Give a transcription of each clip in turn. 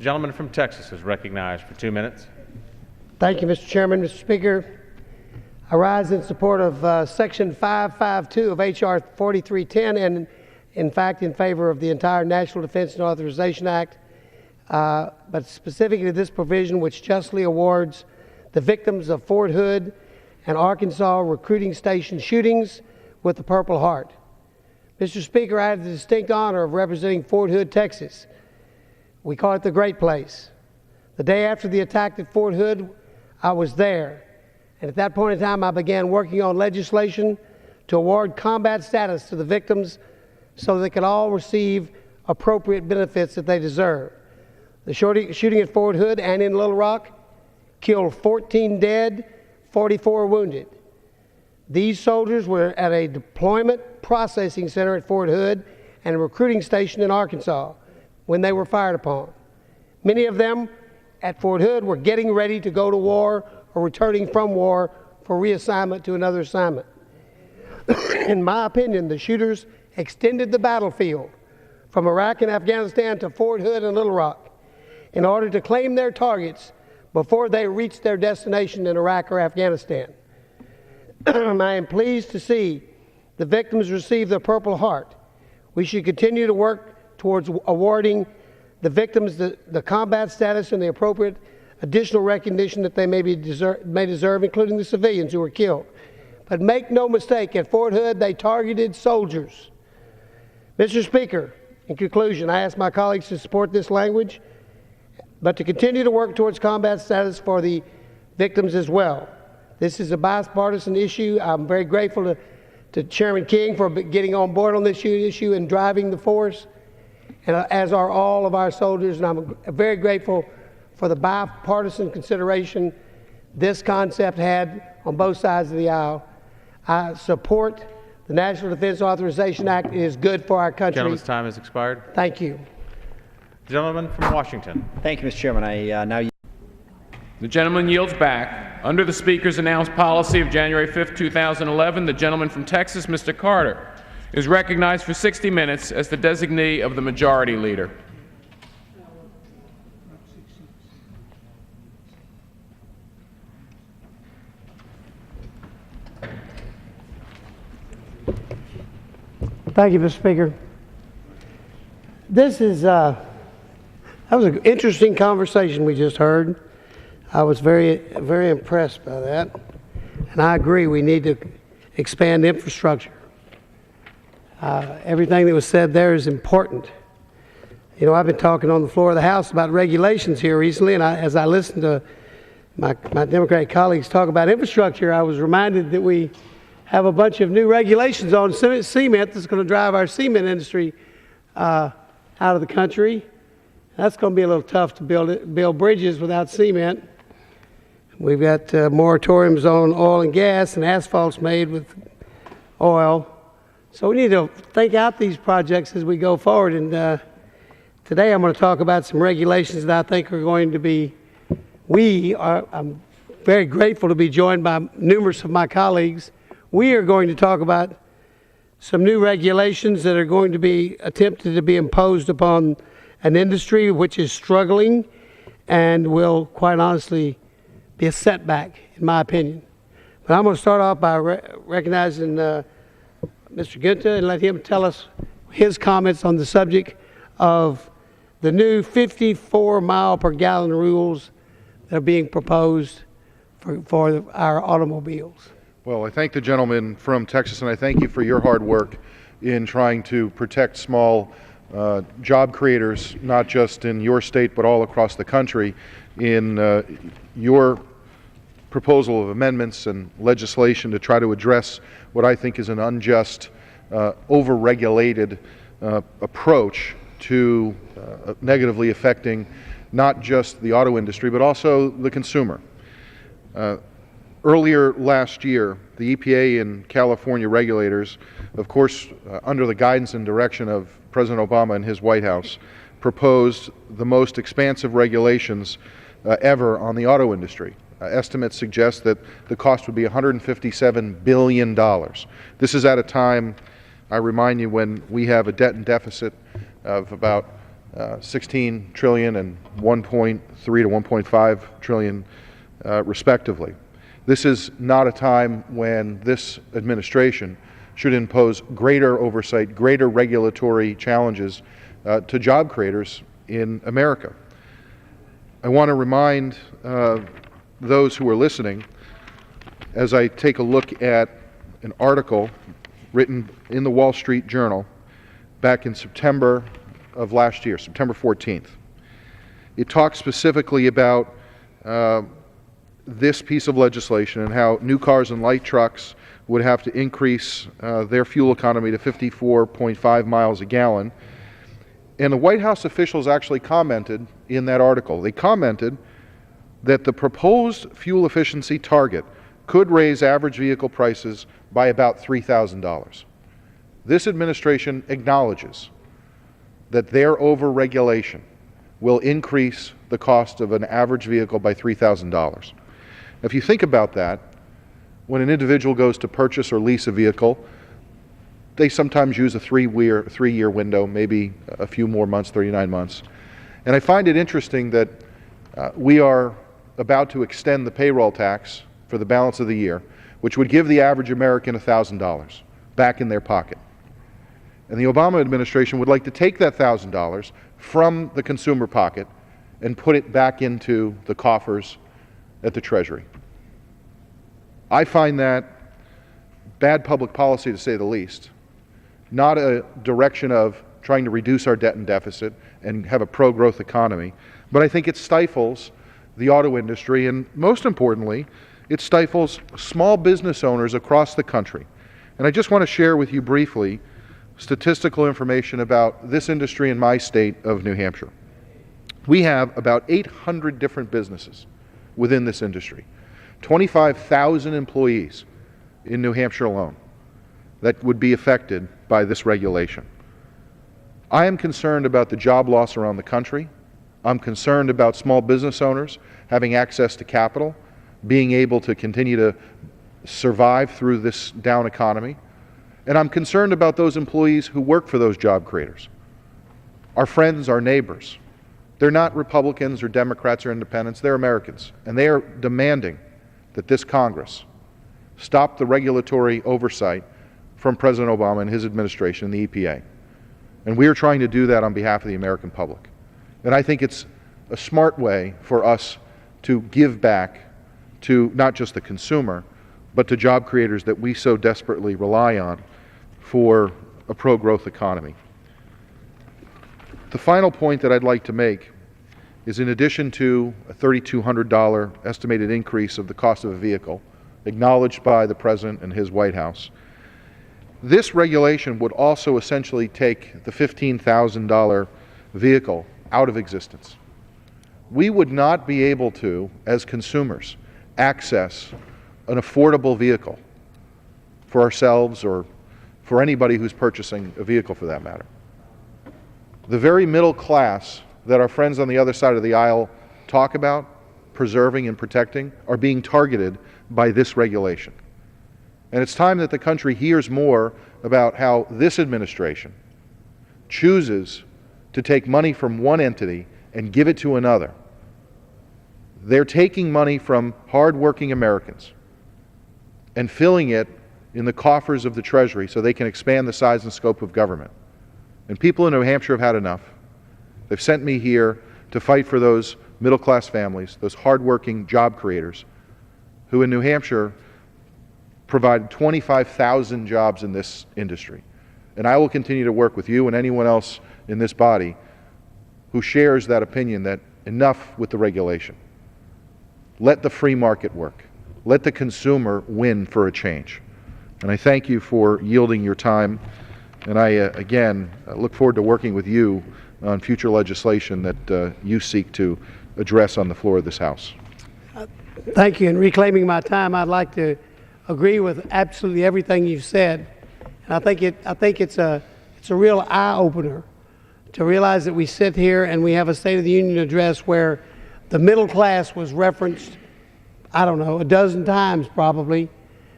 The gentleman from Texas is recognized for 2 minutes. Thank you, Mr. Chairman. Mr. Speaker, I rise in support of Section 552 of H.R. 4310 and, in fact, in favor of the entire National Defense and Authorization Act, but specifically this provision which justly awards the victims of Fort Hood and Arkansas recruiting station shootings with the Purple Heart. Mr. Speaker, I had the distinct honor of representing Fort Hood, Texas. We call it the Great Place. The day after the attack at Fort Hood, I was there. And at that point in time, I began working on legislation to award combat status to the victims so they could all receive appropriate benefits that they deserve. The shooting at Fort Hood and in Little Rock killed 14 dead, 44 wounded. These soldiers were at a deployment processing center at Fort Hood and a recruiting station in Arkansas when they were fired upon. Many of them at Fort Hood were getting ready to go to war or returning from war for reassignment to another assignment. In my opinion, the shooters extended the battlefield from Iraq and Afghanistan to Fort Hood and Little Rock in order to claim their targets before they reached their destination in Iraq or Afghanistan. I am pleased to see the victims receive the Purple Heart. We should continue to work towards awarding the victims the combat status and the appropriate additional recognition that they may deserve, including the civilians who were killed. But make no mistake, at Fort Hood, they targeted soldiers. Mr. Speaker, in conclusion, I ask my colleagues to support this language, but to continue to work towards combat status for the victims as well. This is a bipartisan issue. I'm very grateful to Chairman King for getting on board on this issue and driving the force, and as are all of our soldiers, and I'm very grateful for the bipartisan consideration this concept had on both sides of the aisle. I support the National Defense Authorization Act. It is good for our country. Gentleman's time has expired. Thank you. The gentleman from Washington. Thank you, Mr. Chairman. The gentleman yields back. Under the Speaker's announced policy of January 5, 2011, the gentleman from Texas, Mr. Carter, is recognized for 60 minutes as the designee of the Majority Leader. Thank you, Mr. Speaker. That was an interesting conversation we just heard. I was very, very impressed by that. And I agree, we need to expand infrastructure. Everything that was said there is important. You know, I've been talking on the floor of the House about regulations here recently, and as I listened to my Democratic colleagues talk about infrastructure, I was reminded that we have a bunch of new regulations on cement that's going to drive our cement industry out of the country. That's going to be a little tough to build bridges without cement. We've got moratoriums on oil and gas and asphalt's made with oil. So we need to think out these projects as we go forward. And today I'm going to talk about some regulations that I think are going to be, I'm very grateful to be joined by numerous of my colleagues. We are going to talk about some new regulations that are going to be attempted to be imposed upon an industry which is struggling and will, quite honestly, be a setback, in my opinion. But I'm going to start off by recognizing Mr. Gunther and let him tell us his comments on the subject of the new 54 mile per gallon rules that are being proposed for our automobiles. Well, I thank the gentleman from Texas, and I thank you for your hard work in trying to protect small job creators, not just in your state, but all across the country, in your proposal of amendments and legislation to try to address what I think is an unjust, over-regulated approach to negatively affecting not just the auto industry, but also the consumer. Earlier last year, the EPA and California regulators, of course, under the guidance and direction of President Obama and his White House, proposed the most expansive regulations ever on the auto industry. Estimates suggest that the cost would be $157 billion. This is at a time, I remind you, when we have a debt and deficit of about 16 trillion and 1.3 to 1.5 trillion respectively. This is not a time when this administration should impose greater oversight, greater regulatory challenges to job creators in America. I want to remind those who are listening, as I take a look at an article written in the Wall Street Journal back in September of last year, September 14th. It talks specifically about this piece of legislation and how new cars and light trucks would have to increase their fuel economy to 54.5 miles a gallon. And the White House officials actually commented in that article. They commented that the proposed fuel efficiency target could raise average vehicle prices by about $3,000. This administration acknowledges that their overregulation will increase the cost of an average vehicle by $3,000. If you think about that, when an individual goes to purchase or lease a vehicle, they sometimes use a three-year window, maybe a few more months, 39 months. And I find it interesting that we are about to extend the payroll tax for the balance of the year, which would give the average American $1,000 back in their pocket. And the Obama administration would like to take that $1,000 from the consumer pocket and put it back into the coffers at the Treasury. I find that bad public policy, to say the least, not a direction of trying to reduce our debt and deficit and have a pro-growth economy, but I think it stifles the auto industry, and most importantly, it stifles small business owners across the country. And I just want to share with you briefly statistical information about this industry in my state of New Hampshire. We have about 800 different businesses within this industry, 25,000 employees in New Hampshire alone that would be affected by this regulation. I am concerned about the job loss around the country. I'm concerned about small business owners having access to capital, being able to continue to survive through this down economy. And I'm concerned about those employees who work for those job creators, our friends, our neighbors. They're not Republicans or Democrats or independents, they're Americans. And they are demanding that this Congress stop the regulatory oversight from President Obama and his administration, the EPA. And we are trying to do that on behalf of the American public. And I think it's a smart way for us to give back to not just the consumer, but to job creators that we so desperately rely on for a pro-growth economy. The final point that I'd like to make is, in addition to a $3,200 estimated increase of the cost of a vehicle, acknowledged by the President and his White House, this regulation would also essentially take the $15,000 vehicle out of existence. We would not be able to, as consumers, access an affordable vehicle for ourselves or for anybody who's purchasing a vehicle for that matter. The very middle class that our friends on the other side of the aisle talk about preserving and protecting are being targeted by this regulation. And it's time that the country hears more about how this administration chooses to take money from one entity and give it to another. They're taking money from hard-working Americans and filling it in the coffers of the Treasury so they can expand the size and scope of government. And people in New Hampshire have had enough. They've sent me here to fight for those middle-class families, those hard-working job creators who in New Hampshire provide 25,000 jobs in this industry. And I will continue to work with you and anyone else in this body who shares that opinion that enough with the regulation. Let the free market work. Let the consumer win for a change. And I thank you for yielding your time. And I, again, look forward to working with you on future legislation that you seek to address on the floor of this House. Thank you. In reclaiming my time, I'd like to agree with absolutely everything you've said. And I think it's a real eye-opener to realize that we sit here and we have a State of the Union address where the middle class was referenced, I don't know, a dozen times probably,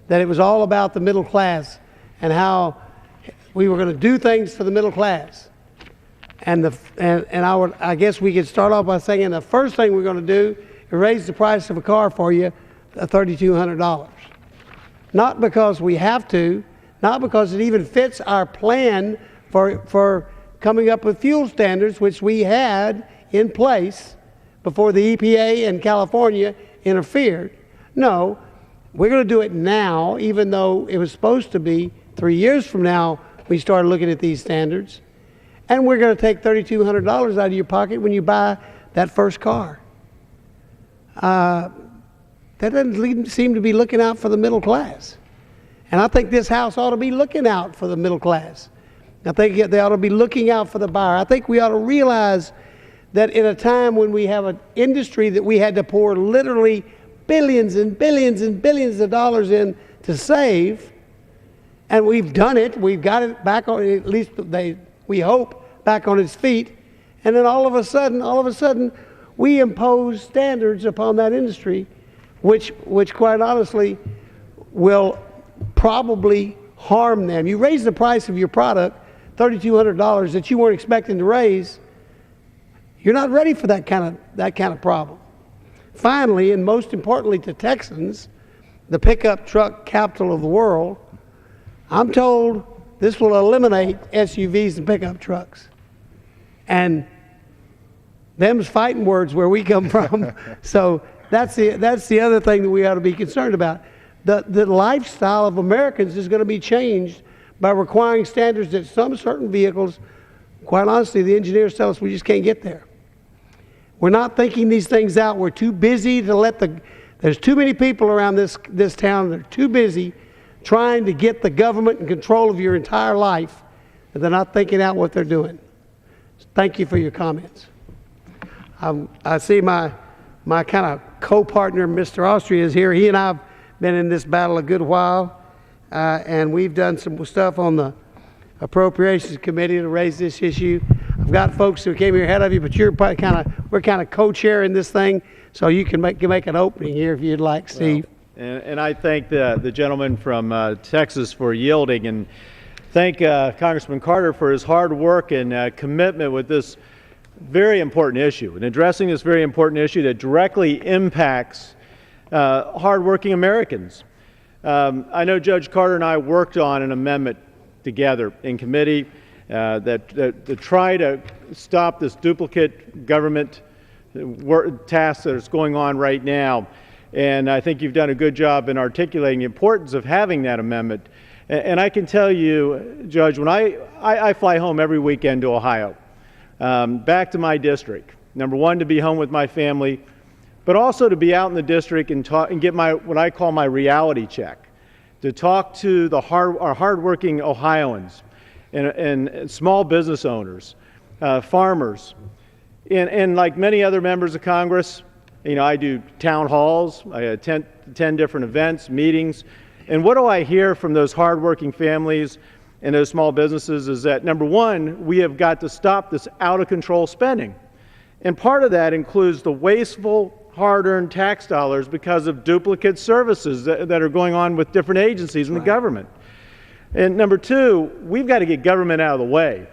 that it was all about the middle class and how we were going to do things for the middle class. And I guess we could start off by saying the first thing we're going to do is raise the price of a car for you to $3,200. Not because we have to, not because it even fits our plan for coming up with fuel standards, which we had in place before the EPA and California interfered. No, we're going to do it now, even though it was supposed to be 3 years from now we started looking at these standards. And we're going to take $3,200 out of your pocket when you buy that first car. That doesn't seem to be looking out for the middle class. And I think this House ought to be looking out for the middle class. I think they ought to be looking out for the buyer. I think we ought to realize that in a time when we have an industry that we had to pour literally billions and billions and billions of dollars in to save, and we've done it, we've got it back on, at least we hope, back on its feet, and then all of a sudden, we impose standards upon that industry, which quite honestly will probably harm them. You raise the price of your product, $3,200 that you weren't expecting to raise. You're not ready for that kind of problem. Finally, and most importantly to Texans, the pickup truck capital of the world, I'm told this will eliminate SUVs and pickup trucks. And them's fighting words where we come from. So that's the other thing that we ought to be concerned about. The lifestyle of Americans is going to be changed by requiring standards that some certain vehicles, quite honestly, the engineers tell us we just can't get there. We're not thinking these things out. We're too busy to there's too many people around this town that are too busy trying to get the government in control of your entire life, and they're not thinking out what they're doing. Thank you for your comments. I see my kind of co-partner, Mr. Austria, is here. He and I have been in this battle a good while, and we've done some stuff on the Appropriations Committee to raise this issue. I've got folks who came here ahead of you, but we're kind of co-chairing this thing, so you can make an opening here if you'd like, Steve. Well, and I thank the gentleman from Texas for yielding, and thank Congressman Carter for his hard work and commitment with this very important issue, and addressing this very important issue that directly impacts hardworking Americans. I know Judge Carter and I worked on an amendment together in committee that to try to stop this duplicate government task that is going on right now. And I think you've done a good job in articulating the importance of having that amendment. And I can tell you, Judge, when I fly home every weekend to Ohio, back to my district, number one, to be home with my family, but also to be out in the district and get what I call my reality check, to talk to our hardworking Ohioans and small business owners, farmers, and like many other members of Congress, I do town halls, I attend 10 different events, meetings, and what do I hear from those hardworking families and those small businesses is that, number one, we have got to stop this out-of-control spending. And part of that includes the wasteful, hard-earned tax dollars because of duplicate services that are going on with different agencies in the government. And number two, we've got to get government out of the way.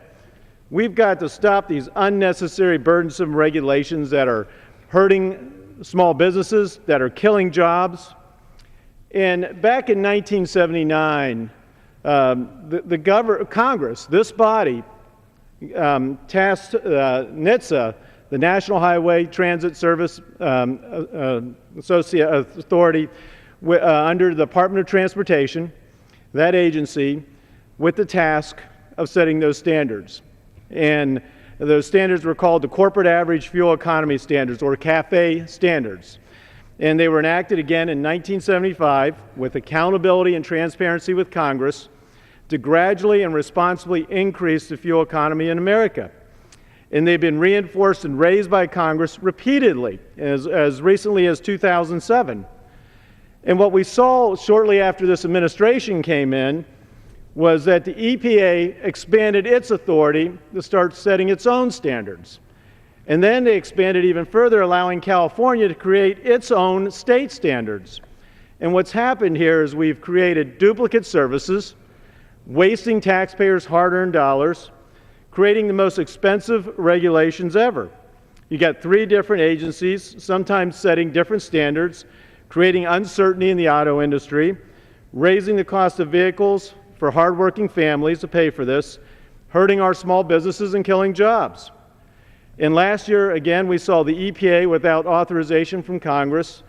We've got to stop these unnecessary, burdensome regulations that are hurting small businesses, that are killing jobs. And back in 1979, Congress, this body, tasked NHTSA, the National Highway Transit Service Authority, under the Department of Transportation, that agency, with the task of setting those standards. And those standards were called the Corporate Average Fuel Economy Standards, or CAFE standards. And they were enacted again in 1975 with accountability and transparency with Congress to gradually and responsibly increase the fuel economy in America. And they've been reinforced and raised by Congress repeatedly, as recently as 2007. And what we saw shortly after this administration came in was that the EPA expanded its authority to start setting its own standards. And then they expanded even further, allowing California to create its own state standards. And what's happened here is we've created duplicate services, wasting taxpayers' hard-earned dollars, creating the most expensive regulations ever. You got 3 different agencies, sometimes setting different standards, creating uncertainty in the auto industry, raising the cost of vehicles for hardworking families to pay for this, hurting our small businesses and killing jobs. And last year, again, we saw the EPA, without authorization from Congress,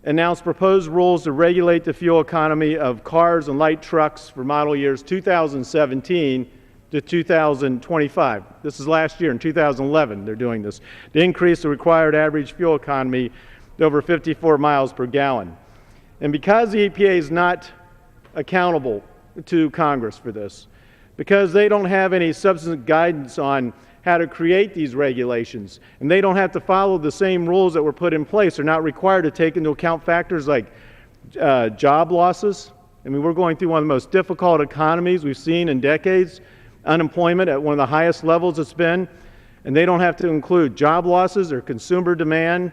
announce proposed rules to regulate the fuel economy of cars and light trucks for model years 2017 to 2025. This is last year, in 2011, they're doing this, to increase the required average fuel economy to over 54 miles per gallon. And because the EPA is not accountable to Congress for this, because they don't have any substantive guidance on how to create these regulations, and they don't have to follow the same rules that were put in place, they're not required to take into account factors like job losses. I mean, we're going through one of the most difficult economies we've seen in decades, unemployment at one of the highest levels it's been, and they don't have to include job losses or consumer demand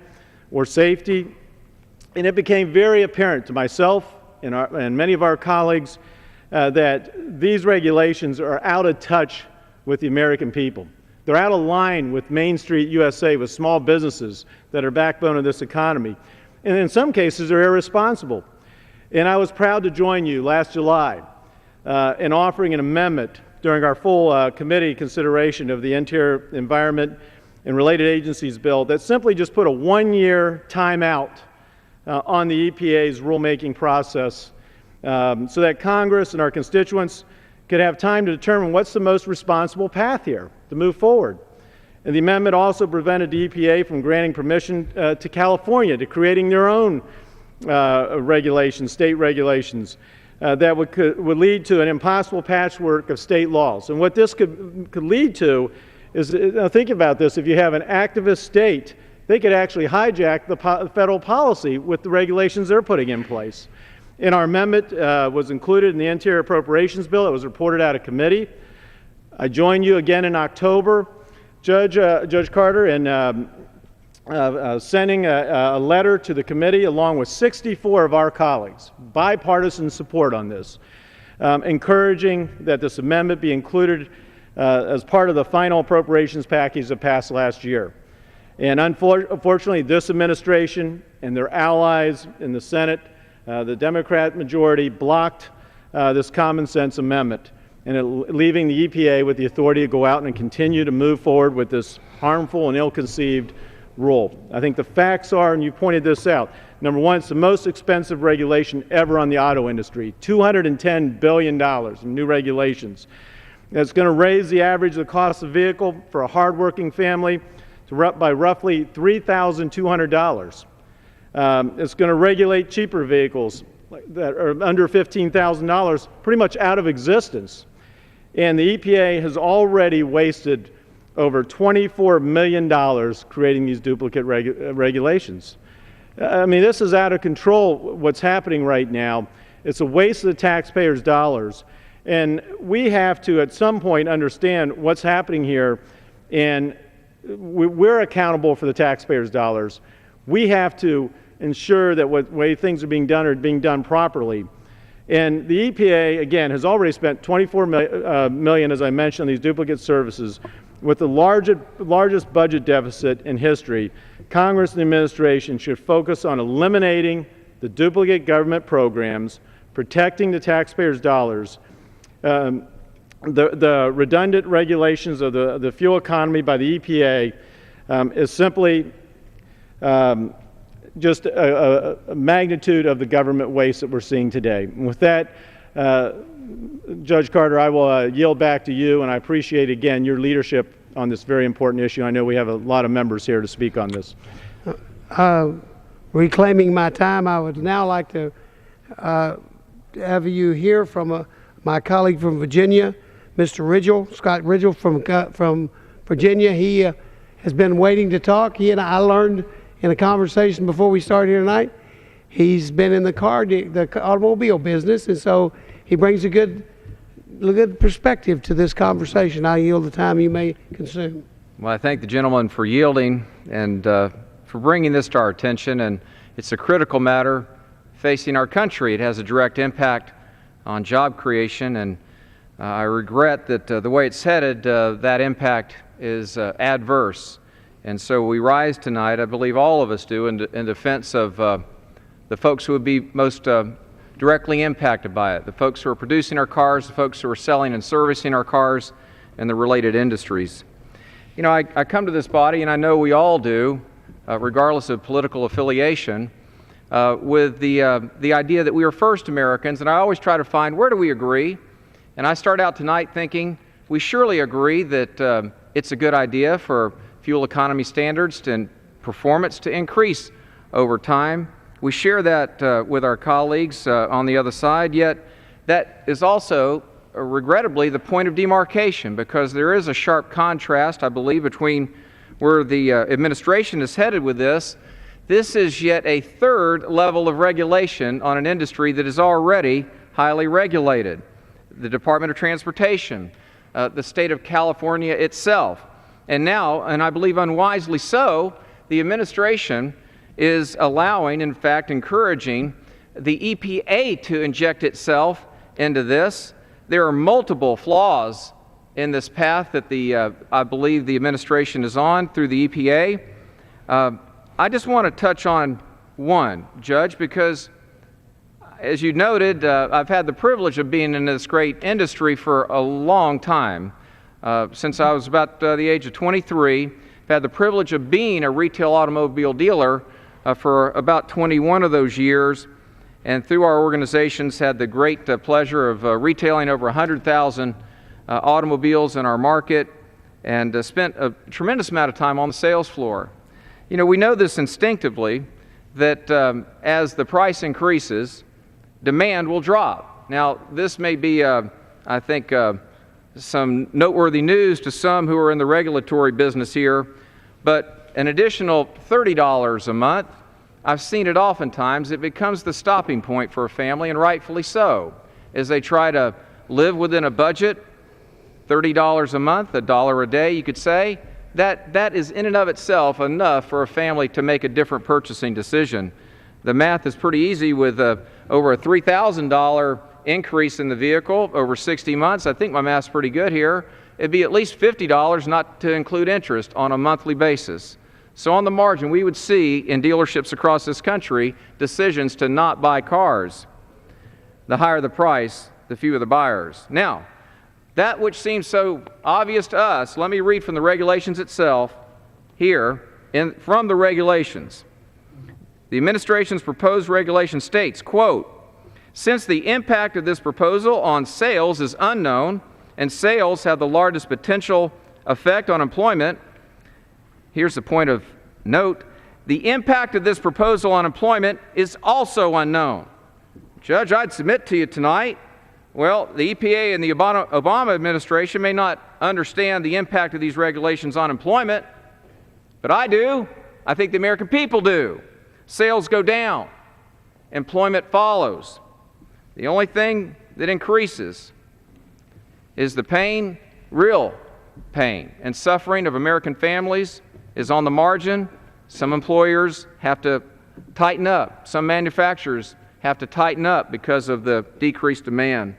or safety. And it became very apparent to myself and many of our colleagues that these regulations are out of touch with the American people. They're out of line with Main Street USA, with small businesses that are backbone of this economy. And in some cases, they're irresponsible. And I was proud to join you last July in offering an amendment during our full committee consideration of the Interior, Environment, and Related Agencies bill that simply just put a 1-year timeout on the EPA's rulemaking process so that Congress and our constituents could have time to determine what's the most responsible path here to move forward. And the amendment also prevented the EPA from granting permission to California to creating their own regulations, state regulations, that would lead to an impossible patchwork of state laws. And what this could lead to is, think about this, if you have an activist state, they could actually hijack the federal policy with the regulations they're putting in place. And our amendment was included in the Interior Appropriations Bill. It was reported out of committee. I joined you again in October, Judge Carter, in sending a letter to the committee along with 64 of our colleagues, bipartisan support on this, encouraging that this amendment be included as part of the final appropriations package that passed last year. And unfortunately, this administration and their allies in the Senate, the Democrat majority, blocked this common sense amendment, and leaving the EPA with the authority to go out and continue to move forward with this harmful and ill-conceived rule. I think the facts are, and you pointed this out, number one, it's the most expensive regulation ever on the auto industry, $210 billion in new regulations. It's going to raise the average of the cost of a vehicle for a hardworking family by roughly $3,200. It's going to regulate cheaper vehicles that are under $15,000 pretty much out of existence. And the EPA has already wasted over $24 million creating these duplicate regulations. I mean, this is out of control, what's happening right now. It's a waste of the taxpayers' dollars. And we have to, at some point, understand what's happening here. And we're accountable for the taxpayers' dollars. We have to ensure that what way things are being done properly. And the EPA, again, has already spent $24 million, as I mentioned, on these duplicate services. With the largest budget deficit in history, Congress and the administration should focus on eliminating the duplicate government programs, protecting the taxpayers' dollars. The redundant regulations of the fuel economy by the EPA is simply just a magnitude of the government waste that we're seeing today. And with that, Judge Carter, I will yield back to you, and I appreciate, again, your leadership on this very important issue. I know we have a lot of members here to speak on this. Reclaiming my time, I would now like to have you hear from my colleague from Virginia, Mr. Ridgell, Scott Ridgell from Virginia. He has been waiting to talk. He and I learned in a conversation before we started here tonight, he's been in the automobile business, and so he brings a good perspective to this conversation. I yield the time you may consume. Well, I thank the gentleman for yielding and for bringing this to our attention. And it's a critical matter facing our country. It has a direct impact on job creation, and I regret that the way it's headed, that impact is adverse. And so we rise tonight, I believe all of us do, in defense of the folks who would be most directly impacted by it, the folks who are producing our cars, the folks who are selling and servicing our cars, and the related industries. You know, I come to this body, and I know we all do, regardless of political affiliation, with the idea that we are first Americans, and I always try to find where do we agree. And I start out tonight thinking we surely agree that it's a good idea for fuel economy standards and performance to increase over time. We share that with our colleagues on the other side, yet that is also regrettably the point of demarcation, because there is a sharp contrast, I believe, between where the administration is headed with this. This is yet a third level of regulation on an industry that is already highly regulated. The Department of Transportation, the state of California itself, and now, and I believe unwisely so, the administration is allowing, in fact, encouraging the EPA to inject itself into this. There are multiple flaws in this path that I believe the administration is on through the EPA. I just want to touch on one, Judge, because as you noted, I've had the privilege of being in this great industry for a long time. Since I was about the age of 23, I've had the privilege of being a retail automobile dealer for about 21 of those years, and through our organizations had the great pleasure of retailing over 100,000 automobiles in our market, and spent a tremendous amount of time on the sales floor. You know, we know this instinctively, that as the price increases, demand will drop. Now, this may be, I think, some noteworthy news to some who are in the regulatory business here, but an additional $30 a month, I've seen it oftentimes, it becomes the stopping point for a family, and rightfully so, as they try to live within a budget. $30 a month, $1 a day, you could say, that is in and of itself enough for a family to make a different purchasing decision. The math is pretty easy with over a $3,000 increase in the vehicle over 60 months. I think my math's pretty good here. It'd be at least $50, not to include interest, on a monthly basis. So on the margin, we would see in dealerships across this country decisions to not buy cars. The higher the price, the fewer the buyers. Now, that which seems so obvious to us, let me read from the regulations itself here, from the regulations. The administration's proposed regulation states, quote, "Since the impact of this proposal on sales is unknown and sales have the largest potential effect on employment," here's the point of note, "the impact of this proposal on employment is also unknown." Judge, I'd submit to you tonight, well, the EPA and the Obama administration may not understand the impact of these regulations on employment, but I do. I think the American people do. Sales go down. Employment follows. The only thing that increases is the pain, real pain and suffering of American families is on the margin. Some employers have to tighten up. Some manufacturers have to tighten up because of the decreased demand.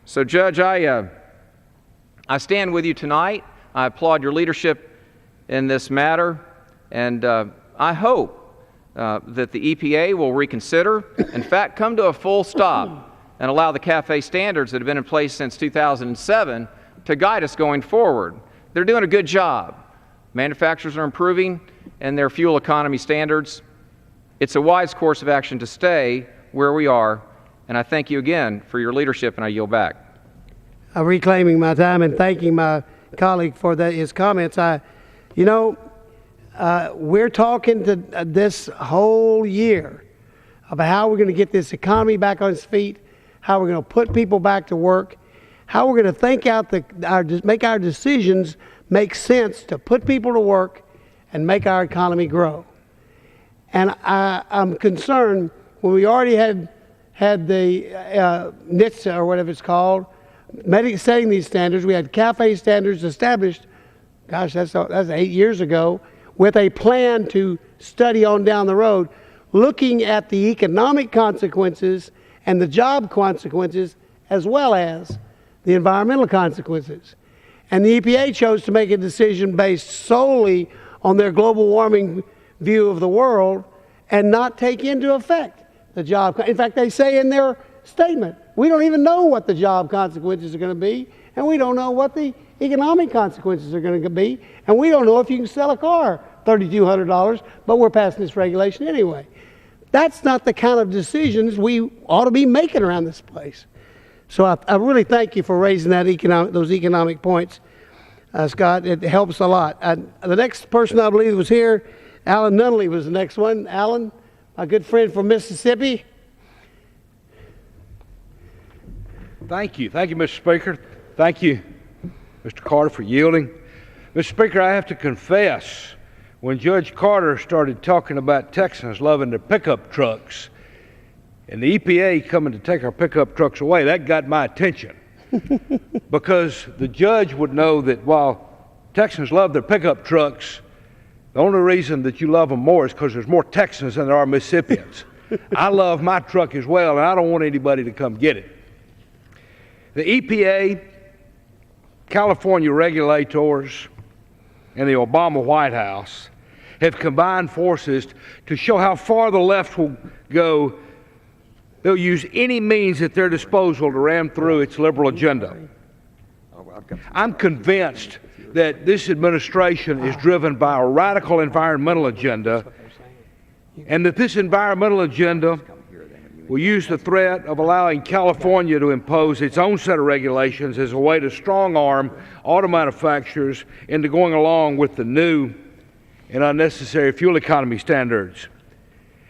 So, Judge, I stand with you tonight. I applaud your leadership in this matter, and I hope that the EPA will reconsider, in fact, come to a full stop and allow the CAFE standards that have been in place since 2007 to guide us going forward. They're doing a good job. Manufacturers are improving in their fuel economy standards. It's a wise course of action to stay where we are, and I thank you again for your leadership, and I yield back. Reclaiming my time and thanking my colleague for his comments. We're talking to this whole year about how we're going to get this economy back on its feet, how we're going to put people back to work, how we're going to think out make our decisions make sense to put people to work and make our economy grow. And I'm concerned when we already had the NHTSA or whatever it's called, setting these standards. We had CAFE standards established, gosh, that's 8 years ago, with a plan to study on down the road, looking at the economic consequences and the job consequences, as well as the environmental consequences. And the EPA chose to make a decision based solely on their global warming view of the world and not take into effect the job. In fact, they say in their statement, we don't even know what the job consequences are going to be, and we don't know what the economic consequences are going to be, and we don't know if you can sell a car $3,200, but we're passing this regulation anyway. That's not the kind of decisions we ought to be making around this place. So I really thank you for raising those economic points, Scott. It helps a lot. The next person I believe was here, Alan Nunley was the next one. Alan, my good friend from Mississippi. Thank you, Mr. Speaker. Thank you, Mr. Carter, for yielding. Mr. Speaker, I have to confess, when Judge Carter started talking about Texans loving their pickup trucks and the EPA coming to take our pickup trucks away, that got my attention. Because the judge would know that while Texans love their pickup trucks, the only reason that you love them more is because there's more Texans than there are Mississippians. I love my truck as well, and I don't want anybody to come get it. The EPA, California regulators, and the Obama White House have combined forces to show how far the left will go. They'll use any means at their disposal to ram through its liberal agenda. I'm convinced that this administration is driven by a radical environmental agenda, and that this environmental agenda will use the threat of allowing California to impose its own set of regulations as a way to strong-arm auto manufacturers into going along with the new and unnecessary fuel economy standards.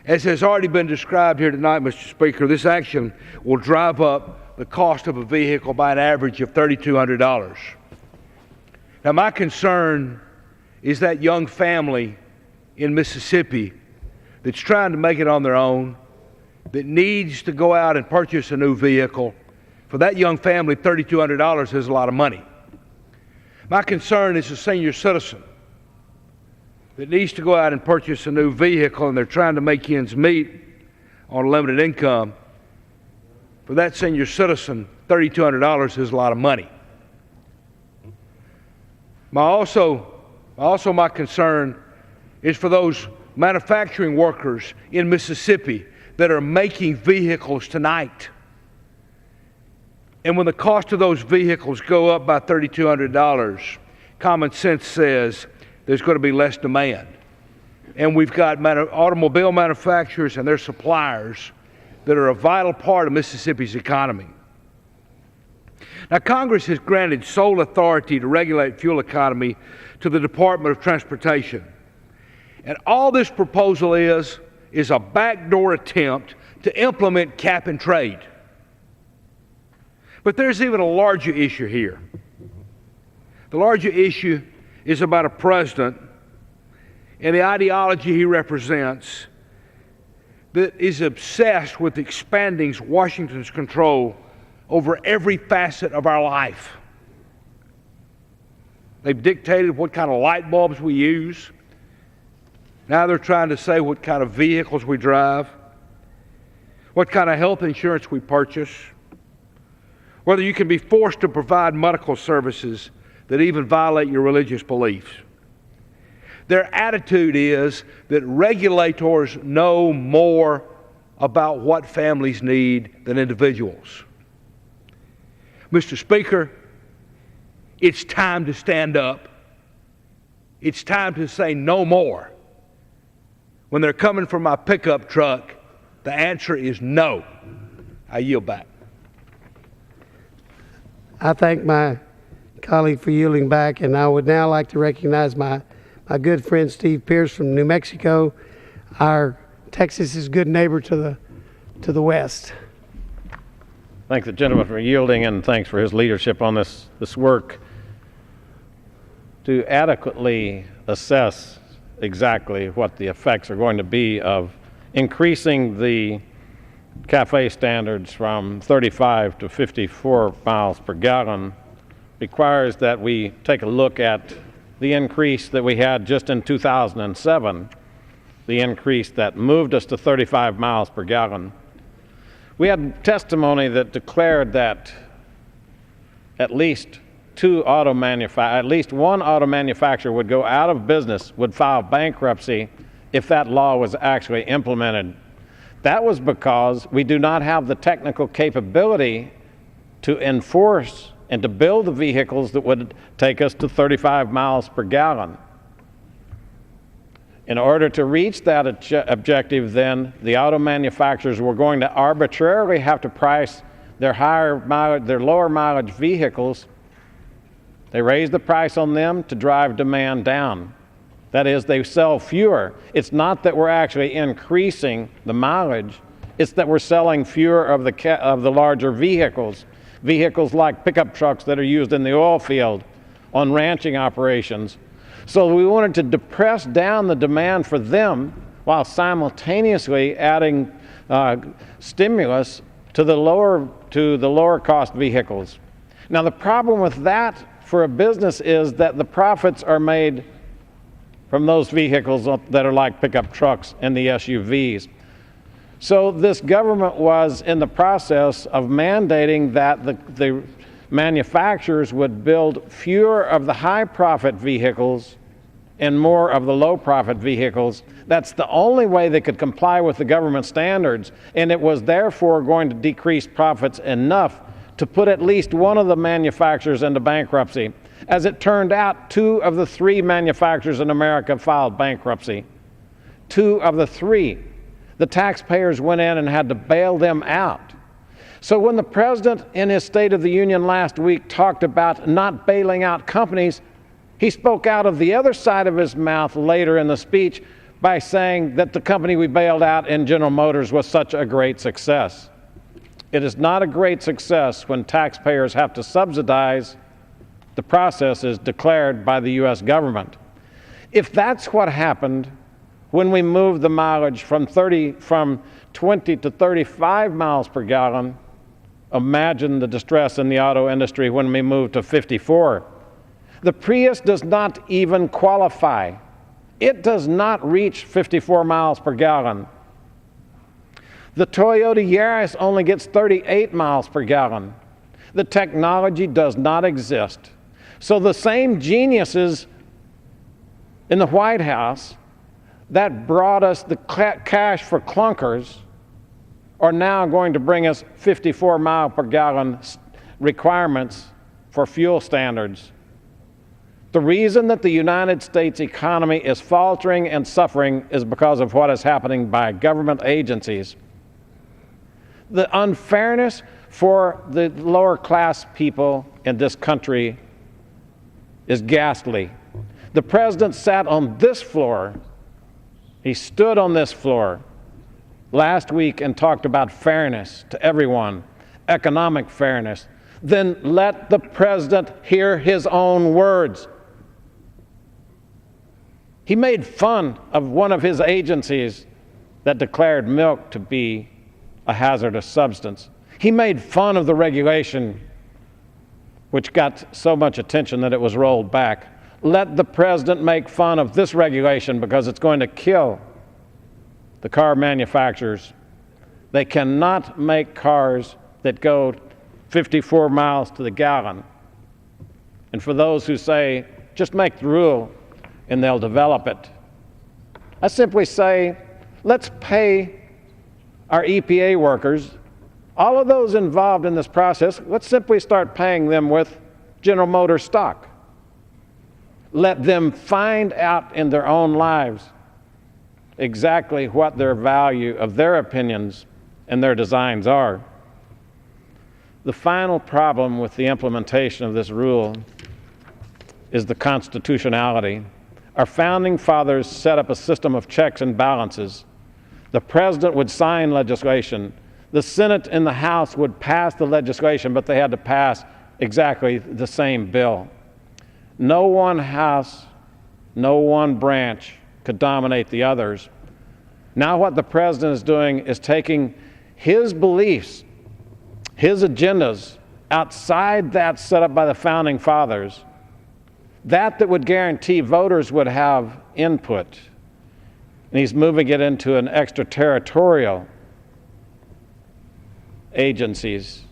As has already been described here tonight, Mr. Speaker, this action will drive up the cost of a vehicle by an average of $3,200. Now, my concern is that young family in Mississippi that's trying to make it on their own, that needs to go out and purchase a new vehicle. For that young family, $3,200 is a lot of money. My concern is a senior citizen that needs to go out and purchase a new vehicle, and they're trying to make ends meet on limited income. For that senior citizen, $3,200 is a lot of money. My concern is for those manufacturing workers in Mississippi that are making vehicles tonight. And when the cost of those vehicles go up by $3,200, common sense says there's going to be less demand. And we've got automobile manufacturers and their suppliers that are a vital part of Mississippi's economy. Now, Congress has granted sole authority to regulate fuel economy to the Department of Transportation. And all this proposal is a backdoor attempt to implement cap and trade. But there's even a larger issue here. The larger issue is about a president and the ideology he represents that is obsessed with expanding Washington's control over every facet of our life. They've dictated what kind of light bulbs we use. Now they're trying to say what kind of vehicles we drive, what kind of health insurance we purchase, whether you can be forced to provide medical services that even violate your religious beliefs. Their attitude is that regulators know more about what families need than individuals. Mr. Speaker, it's time to stand up. It's time to say no more. When they're coming for my pickup truck, the answer is no. I yield back. I thank my colleague for yielding back, and I would now like to recognize my good friend Steve Pierce from New Mexico, our Texas's good neighbor to the west. Thank the gentleman for yielding, and thanks for his leadership on this work. To adequately assess exactly what the effects are going to be of increasing the CAFE standards from 35 to 54 miles per gallon requires that we take a look at the increase that we had just in 2007, the increase that moved us to 35 miles per gallon. We had testimony that declared that at least at least one auto manufacturer would go out of business, would file bankruptcy if that law was actually implemented. That was because we do not have the technical capability to enforce and to build the vehicles that would take us to 35 miles per gallon. In order to reach that objective, then, the auto manufacturers were going to arbitrarily have to price their lower mileage vehicles. They raise the price on them to drive demand down. That is, they sell fewer. It's not that we're actually increasing the mileage, it's that we're selling fewer of the larger vehicles. Vehicles like pickup trucks that are used in the oil field, on ranching operations. So we wanted to depress down the demand for them while simultaneously adding stimulus to the lower cost vehicles. Now the problem with that for a business is that the profits are made from those vehicles that are like pickup trucks and the SUVs. So this government was in the process of mandating that the manufacturers would build fewer of the high-profit vehicles and more of the low-profit vehicles. That's the only way they could comply with the government standards, and it was therefore going to decrease profits enough to put at least one of the manufacturers into bankruptcy. As it turned out, 2 of the 3 manufacturers in America filed bankruptcy. 2 of the 3. The taxpayers went in and had to bail them out. So when the President in his State of the Union last week talked about not bailing out companies, he spoke out of the other side of his mouth later in the speech by saying that the company we bailed out in General Motors was such a great success. It is not a great success when taxpayers have to subsidize the processes declared by the U.S. government. If that's what happened when we moved the mileage from 20 to 35 miles per gallon, imagine the distress in the auto industry when we moved to 54. The Prius does not even qualify. It does not reach 54 miles per gallon. The Toyota Yaris only gets 38 miles per gallon. The technology does not exist. So the same geniuses in the White House that brought us the cash for clunkers are now going to bring us 54 mile per gallon requirements for fuel standards. The reason that the United States economy is faltering and suffering is because of what is happening by government agencies. The unfairness for the lower class people in this country is ghastly. The President sat on this floor, he stood on this floor last week and talked about fairness to everyone, economic fairness. Then let the President hear his own words. He made fun of one of his agencies that declared milk to be a hazardous substance. He made fun of the regulation which got so much attention that it was rolled back. Let the President make fun of this regulation because it's going to kill the car manufacturers. They cannot make cars that go 54 miles to the gallon. And for those who say, just make the rule and they'll develop it, I simply say, let's pay our EPA workers, all of those involved in this process, let's simply start paying them with General Motors stock. Let them find out in their own lives exactly what their value of their opinions and their designs are. The final problem with the implementation of this rule is the constitutionality. Our founding fathers set up a system of checks and balances. The President would sign legislation. The Senate and the House would pass the legislation, but they had to pass exactly the same bill. No one house, no one branch could dominate the others. Now what the President is doing is taking his beliefs, his agendas, outside that set up by the Founding Fathers, that would guarantee voters would have input. And he's moving it into an extraterritorial agencies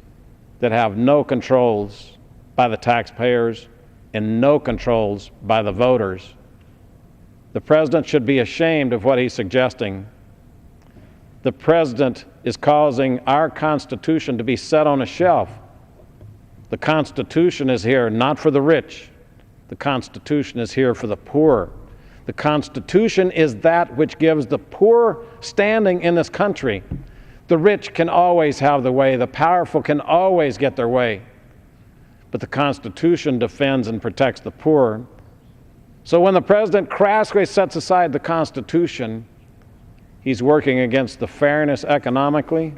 that have no controls by the taxpayers and no controls by the voters. The president should be ashamed of what he's suggesting. The president is causing our Constitution to be set on a shelf. The Constitution is here not for the rich. The Constitution is here for the poor. The Constitution is that which gives the poor standing in this country. The rich can always have their way. The powerful can always get their way. But the Constitution defends and protects the poor. So when the president crassly sets aside the Constitution, he's working against the fairness economically,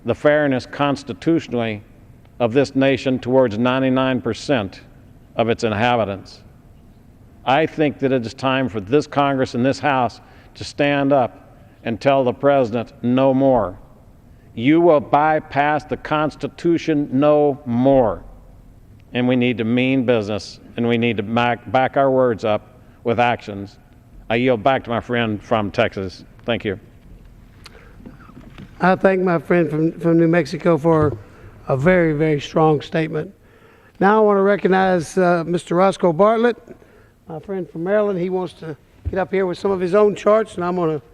the fairness constitutionally of this nation towards 99% of its inhabitants. I think that it is time for this Congress and this House to stand up and tell the president no more. You will bypass the Constitution no more. And we need to mean business, and we need to back our words up with actions. I yield back to my friend from Texas. Thank you. I thank my friend from New Mexico for a very, very strong statement. Now I want to recognize Mr. Roscoe Bartlett, my friend from Maryland. He wants to get up here with some of his own charts, and I'm going to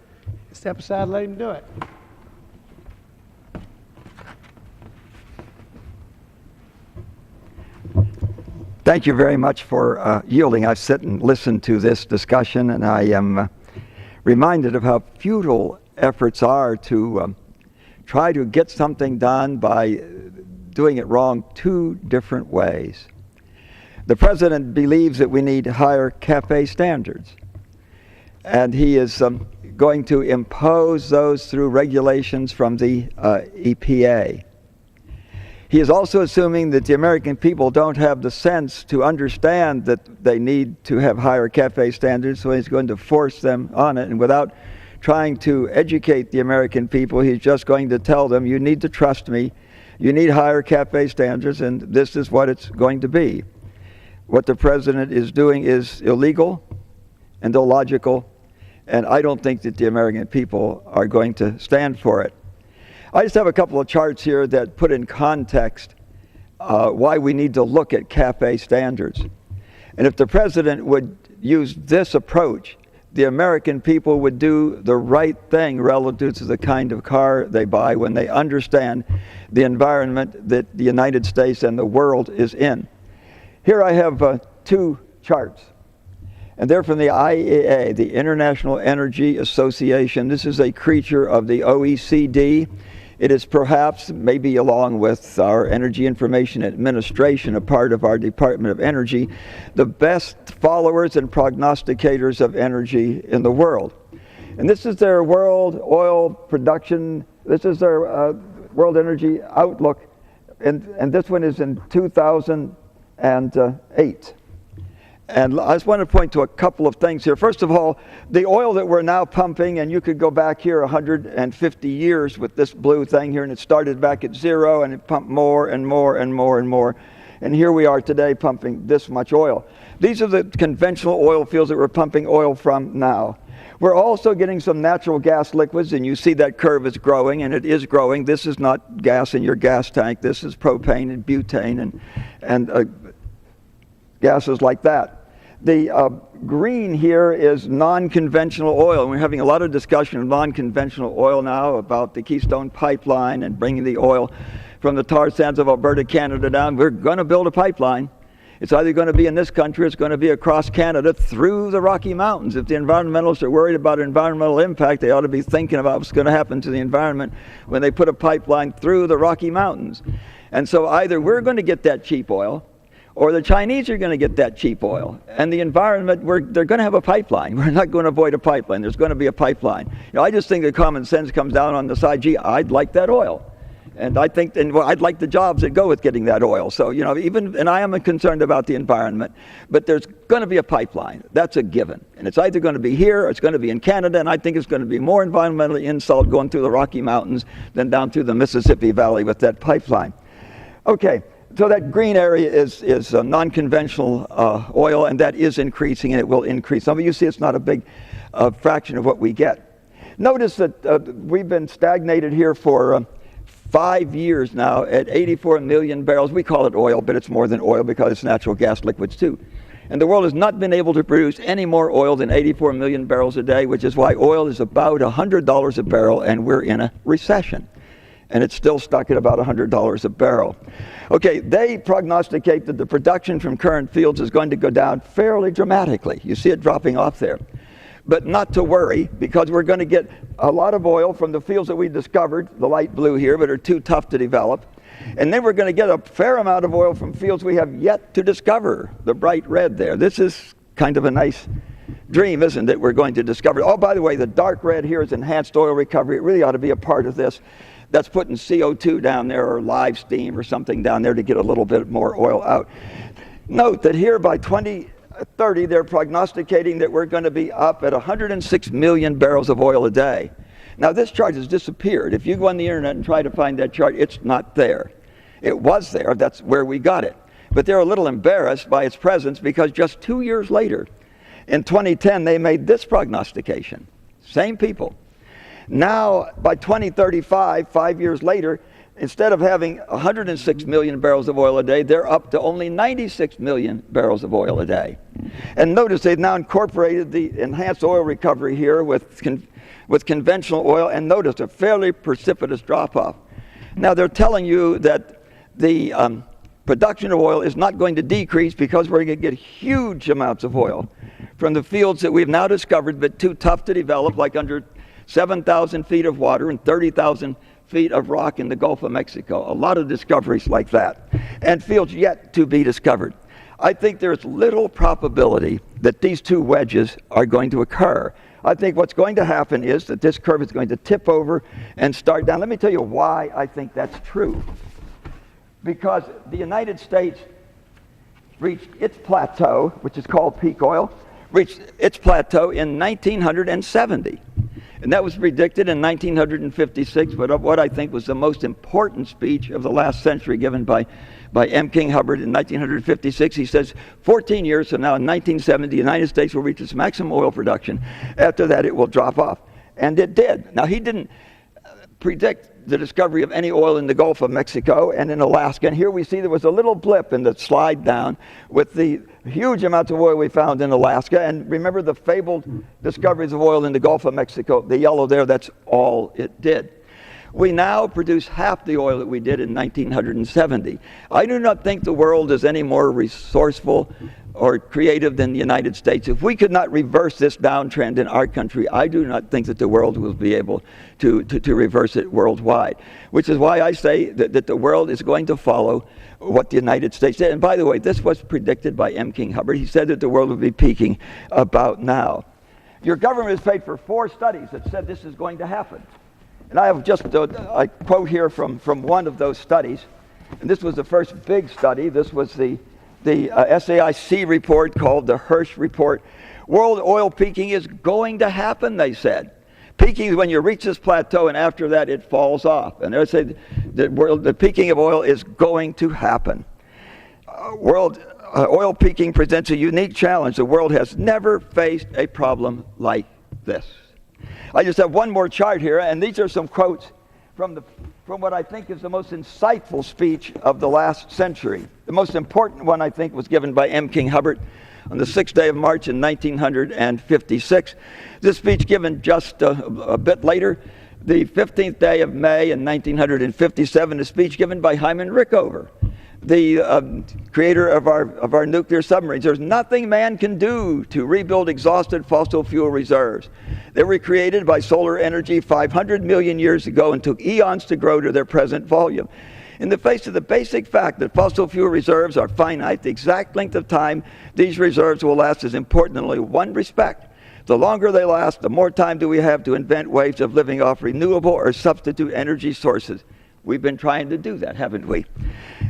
step aside and let him do it. Thank you very much for yielding. I've sat and listened to this discussion, and I am reminded of how futile efforts are to try to get something done by doing it wrong two different ways. The president believes that we need higher CAFE standards, and he is going to impose those through regulations from the EPA. He is also assuming that the American people don't have the sense to understand that they need to have higher CAFE standards, so he's going to force them on it. And without trying to educate the American people, he's just going to tell them, you need to trust me, you need higher CAFE standards, and this is what it's going to be. What the president is doing is illegal and illogical, and I don't think that the American people are going to stand for it. I just have a couple of charts here that put in context why we need to look at CAFE standards. And if the president would use this approach, the American people would do the right thing relative to the kind of car they buy when they understand the environment that the United States and the world is in. Here I have two charts, and they're from the IEA, the International Energy Association. This is a creature of the OECD. It is perhaps, maybe along with our Energy Information Administration, a part of our Department of Energy, the best followers and prognosticators of energy in the world. And this is their world oil production, this is their world energy outlook, and this one is in 2008. And I just want to point to a couple of things here. First of all, the oil that we're now pumping, and you could go back here 150 years with this blue thing here, and it started back at zero, and it pumped more and more and more and more. And here we are today pumping this much oil. These are the conventional oil fields that we're pumping oil from now. We're also getting some natural gas liquids, and you see that curve is growing, and it is growing. This is not gas in your gas tank. This is propane and butane and gases like that. The green here is non-conventional oil, and we're having a lot of discussion of non-conventional oil now about the Keystone Pipeline and bringing the oil from the tar sands of Alberta, Canada down. We're going to build a pipeline. It's either going to be in this country or it's going to be across Canada through the Rocky Mountains. If the environmentalists are worried about environmental impact, they ought to be thinking about what's going to happen to the environment when they put a pipeline through the Rocky Mountains. And so either we're going to get that cheap oil, or the Chinese are going to get that cheap oil. And the environment, they're going to have a pipeline. We're not going to avoid a pipeline. There's going to be a pipeline. You know, I just think that common sense comes down on the side, gee, I'd like that oil. And I think, I'd like the jobs that go with getting that oil. So, you know, and I am concerned about the environment, but there's going to be a pipeline. That's a given. And it's either going to be here or it's going to be in Canada, and I think it's going to be more environmentally insult going through the Rocky Mountains than down through the Mississippi Valley with that pipeline. Okay. So that green area is non-conventional oil, and that is increasing, and it will increase. Some of you see it's not a big fraction of what we get. Notice that we've been stagnated here for 5 years now at 84 million barrels. We call it oil, but it's more than oil because it's natural gas liquids too. And the world has not been able to produce any more oil than 84 million barrels a day, which is why oil is about $100 a barrel, and we're in a recession. And it's still stuck at about $100 a barrel. Okay, they prognosticate that the production from current fields is going to go down fairly dramatically. You see it dropping off there. But not to worry, because we're going to get a lot of oil from the fields that we discovered, the light blue here, but are too tough to develop. And then we're going to get a fair amount of oil from fields we have yet to discover, the bright red there. This is kind of a nice dream, isn't it? We're going to discover. Oh, by the way, the dark red here is enhanced oil recovery. It really ought to be a part of this. That's putting CO2 down there or live steam or something down there to get a little bit more oil out. Note that here by 2030, they're prognosticating that we're going to be up at 106 million barrels of oil a day. Now, this chart has disappeared. If you go on the internet and try to find that chart, it's not there. It was there. That's where we got it. But they're a little embarrassed by its presence because just 2 years later, in 2010, they made this prognostication. Same people. Now, by 2035, 5 years later, instead of having 106 million barrels of oil a day, they're up to only 96 million barrels of oil a day. And notice they've now incorporated the enhanced oil recovery here with conventional oil, and notice a fairly precipitous drop-off. Now, they're telling you that the production of oil is not going to decrease because we're going to get huge amounts of oil from the fields that we've now discovered but too tough to develop, like under 7,000 feet of water and 30,000 feet of rock in the Gulf of Mexico. A lot of discoveries like that, and fields yet to be discovered. I think there's little probability that these two wedges are going to occur. I think what's going to happen is that this curve is going to tip over and start down. Let me tell you why I think that's true. Because the United States reached its plateau, which is called peak oil, reached its plateau in 1970. And that was predicted in 1956, but what I think was the most important speech of the last century given by M. King Hubbard in 1956. He says, 14 years from now, in 1970, the United States will reach its maximum oil production. After that, it will drop off. And it did. Now, he didn't predict the discovery of any oil in the Gulf of Mexico and in Alaska. And here we see there was a little blip in the slide down with the huge amounts of oil we found in Alaska. And remember the fabled discoveries of oil in the Gulf of Mexico, the yellow there, that's all it did. We now produce half the oil that we did in 1970. I do not think the world is any more resourceful or creative than the United States. If we could not reverse this downtrend in our country, I do not think that the world will be able to reverse it worldwide, which is why I say that the world is going to follow what the United States did. And by the way, this was predicted by M. King Hubbard. He said that the world would be peaking about now. Your government has paid for 4 studies that said this is going to happen. And I have just a quote here from one of those studies. And this was the first big study. This was the SAIC report called the Hirsch Report. World oil peaking is going to happen, they said. Peaking is when you reach this plateau and after that it falls off. And they said the peaking of oil is going to happen. Oil peaking presents a unique challenge. The world has never faced a problem like this. I just have one more chart here, and these are some quotes from what I think is the most insightful speech of the last century. The most important one, I think, was given by M. King Hubbard on the 6th day of March in 1956. This speech given just a bit later, the 15th day of May in 1957, a speech given by Hyman Rickover, the creator of our nuclear submarines. There's nothing man can do to rebuild exhausted fossil fuel reserves. They were created by solar energy 500 million years ago and took eons to grow to their present volume. In the face of the basic fact that fossil fuel reserves are finite, the exact length of time these reserves will last is important in only one respect. The longer they last, the more time do we have to invent ways of living off renewable or substitute energy sources. We've been trying to do that, haven't we?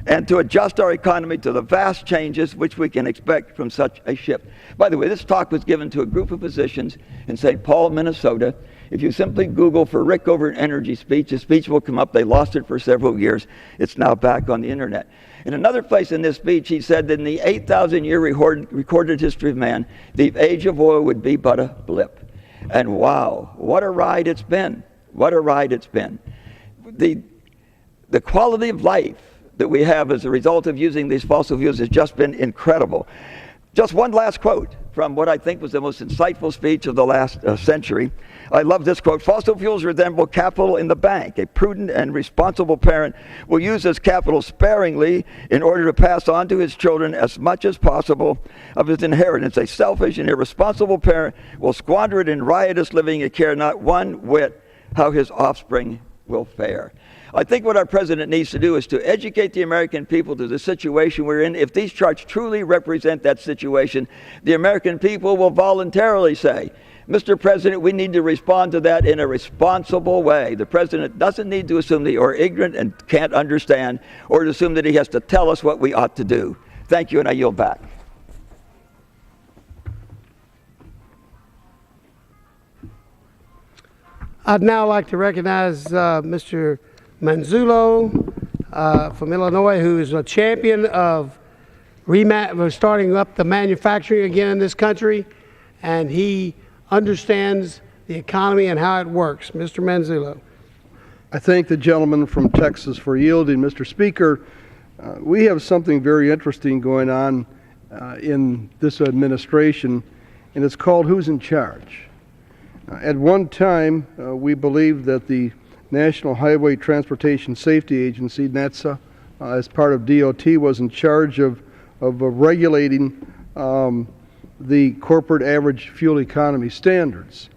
And to adjust our economy to the vast changes which we can expect from such a shift. By the way, this talk was given to a group of physicians in St. Paul, Minnesota. If you simply Google for Rickover energy speech, the speech will come up. They lost it for several years. It's now back on the internet. In another place in this speech, he said that in the 8,000-year recorded history of man, the age of oil would be but a blip. And wow, what a ride it's been. What a ride it's been. the quality of life that we have as a result of using these fossil fuels has just been incredible. Just one last quote from what I think was the most insightful speech of the last century. I love this quote: "Fossil fuels resemble capital in the bank. A prudent and responsible parent will use this capital sparingly in order to pass on to his children as much as possible of his inheritance. A selfish and irresponsible parent will squander it in riotous living and care not one whit how his offspring will fare." I think what our president needs to do is to educate the American people to the situation we're in. If these charts truly represent that situation, the American people will voluntarily say, "Mr. President, we need to respond to that in a responsible way." The president doesn't need to assume that you're ignorant and can't understand, or to assume that he has to tell us what we ought to do. Thank you, and I yield back. I'd now like to recognize Mr. Manzullo from Illinois, who is a champion of starting up the manufacturing again in this country, and he understands the economy and how it works. Mr. Manzullo. I thank the gentleman from Texas for yielding. Mr. Speaker, we have something very interesting going on in this administration, and it's called Who's in Charge? At one time, we believed that the National Highway Transportation Safety Agency, NHTSA, as part of DOT, was in charge of regulating the corporate average fuel economy standards.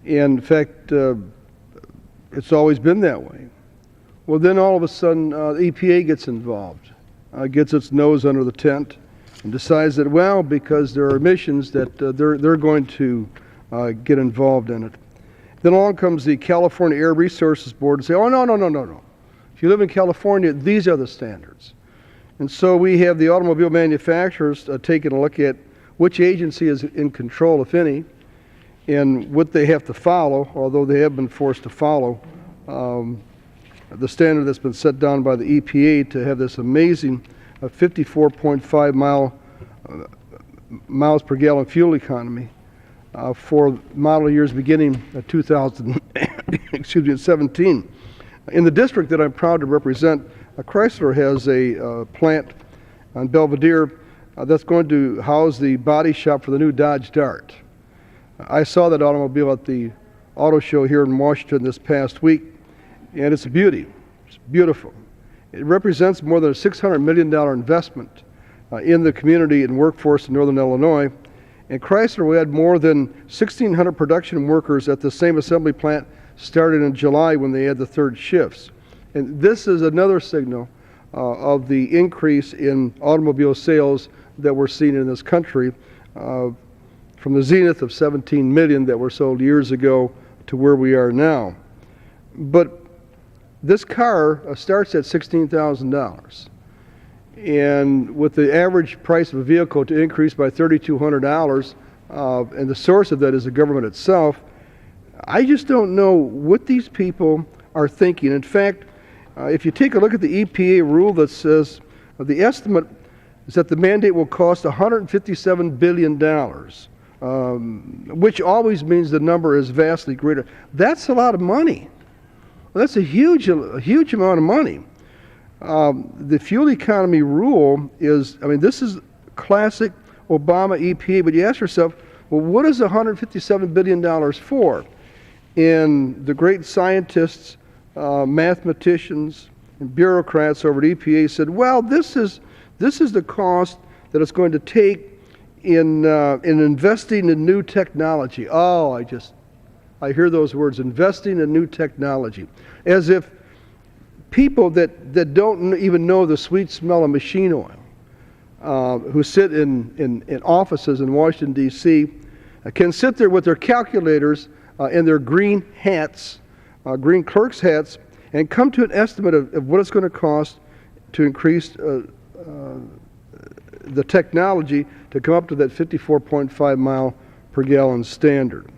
In fact, it's always been that way. Well, then all of a sudden, EPA gets involved, gets its nose under the tent, and decides that, well, because there are emissions, that they're going to get involved in it. Then along comes the California Air Resources Board and say, oh, no. If you live in California, these are the standards. And so we have the automobile manufacturers taking a look at which agency is in control, if any, and what they have to follow, although they have been forced to follow the standard that's been set down by the EPA to have this amazing 54.5 miles per gallon fuel economy for model years beginning 2017. In the district that I'm proud to represent, Chrysler has a plant on Belvedere that's going to house the body shop for the new Dodge Dart. I saw that automobile at the auto show here in Washington this past week, and it's a beauty. It's beautiful. It represents more than a $600 million investment in the community and workforce in northern Illinois. And Chrysler will add more than 1,600 production workers at the same assembly plant started in July when they add the third shifts. And this is another signal of the increase in automobile sales that we're seeing in this country, from the zenith of 17 million that were sold years ago to where we are now. But this car starts at $16,000. And with the average price of a vehicle to increase by $3,200, and the source of that is the government itself, I just don't know what these people are thinking. In fact, if you take a look at the EPA rule that says the estimate is that the mandate will cost $157 billion, which always means the number is vastly greater. That's a lot of money. Well, that's a huge amount of money. The fuel economy rule is, this is classic Obama EPA, but you ask yourself, well, what is $157 billion for? And the great scientists, mathematicians, and bureaucrats over at EPA said, well, this is the cost that it's going to take in investing in new technology. Oh, I hear those words, investing in new technology, as if people that don't even know the sweet smell of machine oil, who sit in offices in Washington, D.C., can sit there with their calculators and their green hats, green clerk's hats, and come to an estimate of what it's going to cost to increase the technology to come up to that 54.5 mile per gallon standard.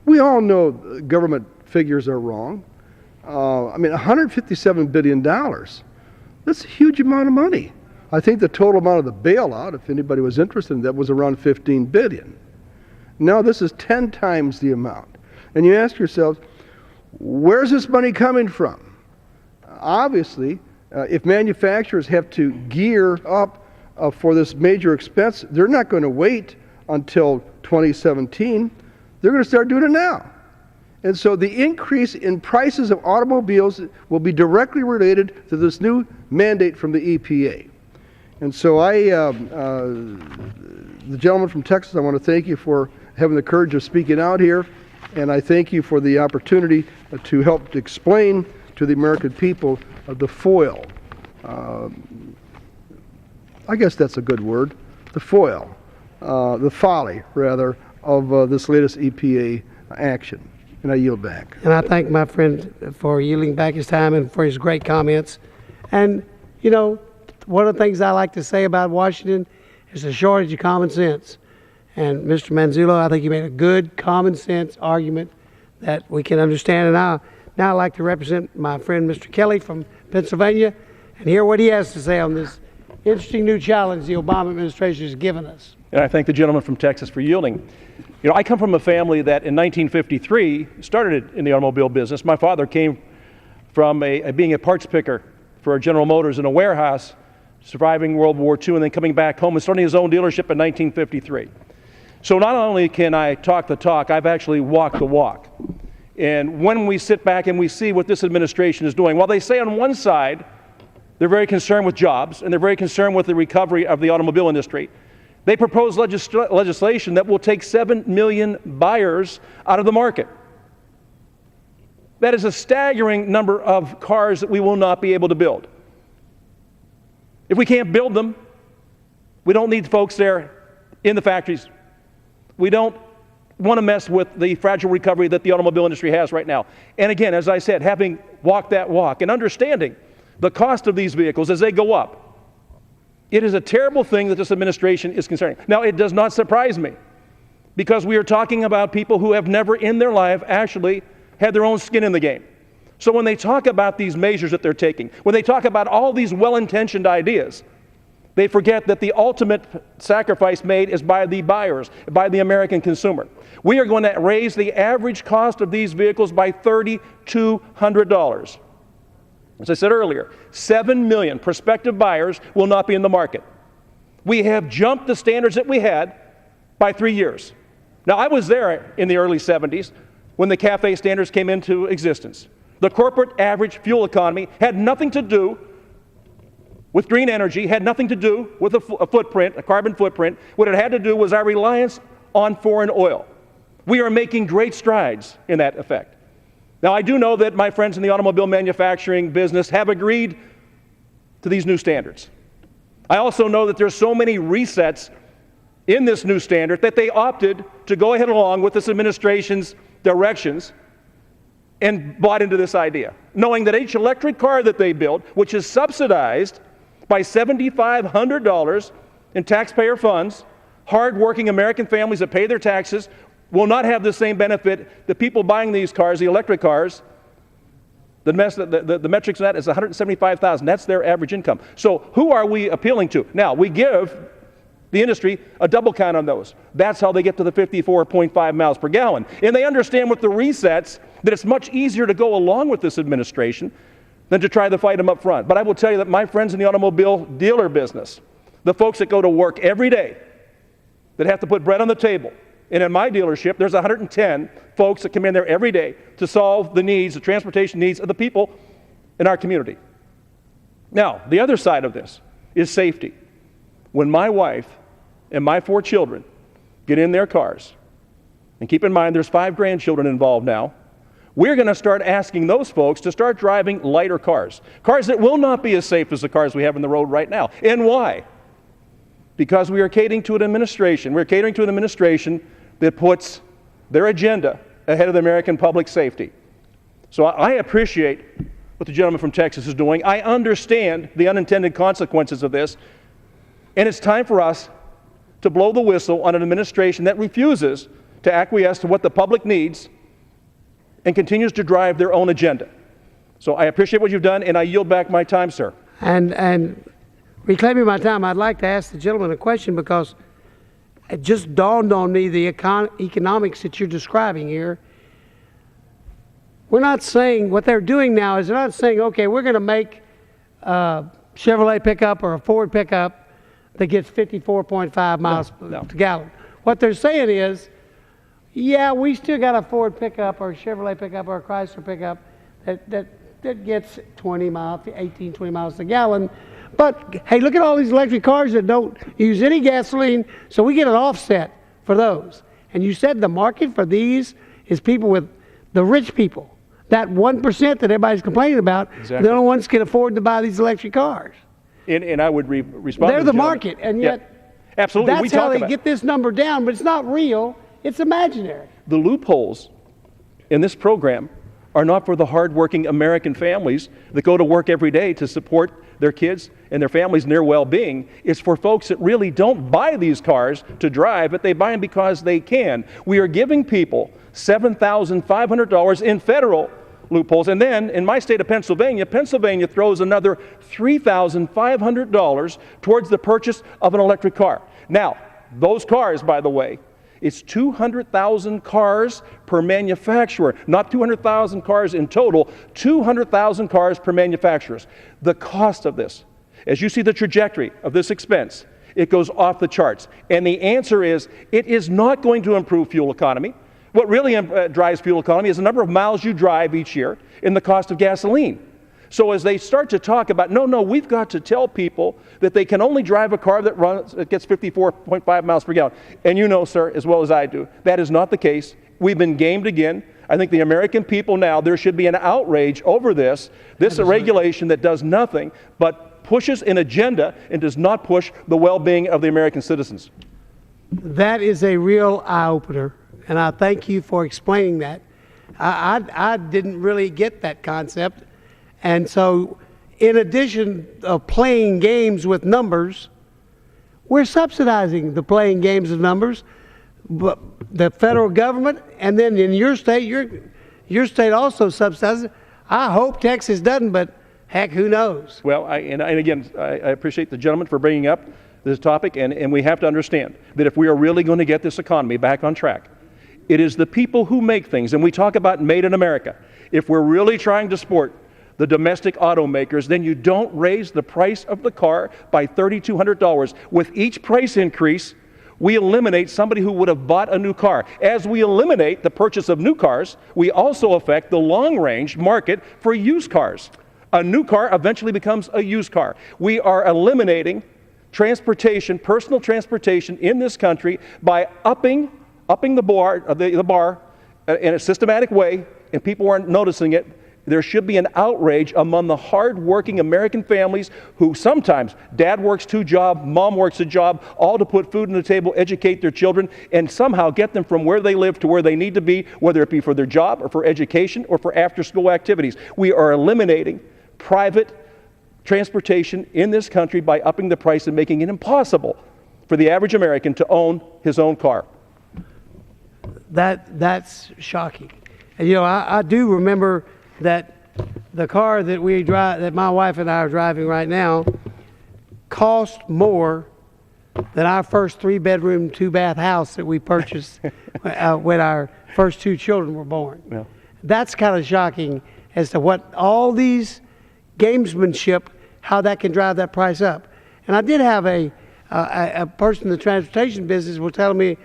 We all know government figures are wrong. $157 billion, that's a huge amount of money. I think the total amount of the bailout, if anybody was interested in that, was around $15 billion. Now this is 10 times the amount. And you ask yourself, where's this money coming from? Obviously, if manufacturers have to gear up for this major expense, they're not going to wait until 2017. They're going to start doing it now. And so the increase in prices of automobiles will be directly related to this new mandate from the EPA. And so the gentleman from Texas, I want to thank you for having the courage of speaking out here, and I thank you for the opportunity to help explain to the American people the foil. I guess that's a good word, the foil, the folly, rather, of this latest EPA action. And I yield back. And I thank my friend for yielding back his time and for his great comments. And, you know, one of the things I like to say about Washington is the shortage of common sense. And Mr. Manzullo, I think you made a good common sense argument that we can understand. And I'd like to represent my friend Mr. Kelly from Pennsylvania and hear what he has to say on this interesting new challenge the Obama administration has given us. And I thank the gentleman from Texas for yielding. You know, I come from a family that in 1953 started in the automobile business. My father came from being a parts picker for General Motors in a warehouse, surviving World War II, and then coming back home and starting his own dealership in 1953. So not only can I talk the talk, I've actually walked the walk. And when we sit back and we see what this administration is doing, while they say on one side they're very concerned with jobs and they're very concerned with the recovery of the automobile industry, they propose legislation that will take 7 million buyers out of the market. That is a staggering number of cars that we will not be able to build. If we can't build them, we don't need folks there in the factories. We don't want to mess with the fragile recovery that the automobile industry has right now. And again, as I said, having walked that walk and understanding the cost of these vehicles as they go up, it is a terrible thing that this administration is concerning. Now, it does not surprise me because we are talking about people who have never in their life actually had their own skin in the game. So when they talk about these measures that they're taking, when they talk about all these well-intentioned ideas, they forget that the ultimate sacrifice made is by the buyers, by the American consumer. We are going to raise the average cost of these vehicles by $3,200. As I said earlier, 7 million prospective buyers will not be in the market. We have jumped the standards that we had by 3 years. Now, I was there in the early 70s when the CAFE standards came into existence. The corporate average fuel economy had nothing to do with green energy, had nothing to do with a footprint, a carbon footprint. What it had to do was our reliance on foreign oil. We are making great strides in that effect. Now, I do know that my friends in the automobile manufacturing business have agreed to these new standards. I also know that there's so many resets in this new standard that they opted to go ahead along with this administration's directions and bought into this idea, knowing that each electric car that they build, which is subsidized by $7,500 in taxpayer funds, hard-working American families that pay their taxes, will not have the same benefit. The people buying these cars, the electric cars, the metrics of that is $175,000. That's their average income. So who are we appealing to? Now, we give the industry a double count on those. That's how they get to the 54.5 miles per gallon. And they understand with the resets that it's much easier to go along with this administration than to try to fight them up front. But I will tell you that my friends in the automobile dealer business, the folks that go to work every day, that have to put bread on the table, and in my dealership, there's 110 folks that come in there every day to solve the needs, the transportation needs of the people in our community. Now, the other side of this is safety. When my wife and my 4 children get in their cars, and keep in mind there's 5 grandchildren involved now, we're going to start asking those folks to start driving lighter cars. Cars that will not be as safe as the cars we have on the road right now. And why? Because we are catering to an administration. We're catering to an administration that puts their agenda ahead of the American public safety. So I appreciate what the gentleman from Texas is doing. I understand the unintended consequences of this. And it's time for us to blow the whistle on an administration that refuses to acquiesce to what the public needs and continues to drive their own agenda. So I appreciate what you've done, and I yield back my time, sir. And reclaiming my time, I'd like to ask the gentleman a question because it just dawned on me the economics that you're describing here. we're not saying, what they're doing now is they're not saying, okay, we're going to make a Chevrolet pickup or a Ford pickup that gets 54.5 miles to gallon. What they're saying is, yeah, we still got a Ford pickup or a Chevrolet pickup or a Chrysler pickup that gets 20 miles, 18, 20 miles a gallon. But hey, look at all these electric cars that don't use any gasoline, so we get an offset for those. And you said the market for these is people with the rich people. That 1% that everybody's complaining about, they're the only ones who can afford to buy these electric cars. And I would respond They're to the gentleman. market, and yet Absolutely. that's how they get this number down, but it's not real, it's imaginary. The loopholes in this program are not for the hardworking American families that go to work every day to support their kids and their families and their well-being. It's for folks that really don't buy these cars to drive, but they buy them because they can. We are giving people $7,500 in federal loopholes, and then in my state of Pennsylvania throws another $3,500 towards the purchase of an electric car. Now, those cars, by the way, it's 200,000 cars per manufacturer, not 200,000 cars in total, 200,000 cars per manufacturers. The cost of this, as you see the trajectory of this expense, it goes off the charts. And the answer is, it is not going to improve fuel economy. What really drives fuel economy is the number of miles you drive each year and the cost of gasoline. So as they start to talk about, no, we've got to tell people that they can only drive a car that gets 54.5 miles per gallon. And you know, sir, as well as I do, that is not the case. We've been gamed again. I think the American people now, there should be an outrage over this. This is a regulation that does nothing but pushes an agenda and does not push the well-being of the American citizens. That is a real eye-opener, and I thank you for explaining that. I didn't really get that concept. And so, in addition of playing games with numbers, we're subsidizing the playing games of numbers. But the federal government, and then in your state, your state also subsidizes it. I hope Texas doesn't, but heck, who knows? Well, and again, I appreciate the gentleman for bringing up this topic, and we have to understand that if we are really going to get this economy back on track, it is the people who make things, and we talk about made in America. If we're really trying to support the domestic automakers, then you don't raise the price of the car by $3,200. With each price increase, we eliminate somebody who would have bought a new car. As we eliminate the purchase of new cars, we also affect the long-range market for used cars. A new car eventually becomes a used car. We are eliminating transportation, personal transportation in this country by upping the bar in a systematic way, and people aren't noticing it. There should be an outrage among the hard-working American families who sometimes dad works 2 jobs, mom works a job, all to put food on the table, educate their children, and somehow get them from where they live to where they need to be, whether it be for their job or for education or for after-school activities. We are eliminating private transportation in this country by upping the price and making it impossible for the average American to own his own car. That's shocking. And you know, I do remember that the car that we drive, that my wife and I are driving right now, cost more than our first 3-bedroom, 2-bath house that we purchased when our first 2 children were born. Yeah. That's kind of shocking as to what all these gamesmanship, how that can drive that price up. And I did have a person in the transportation business was telling me,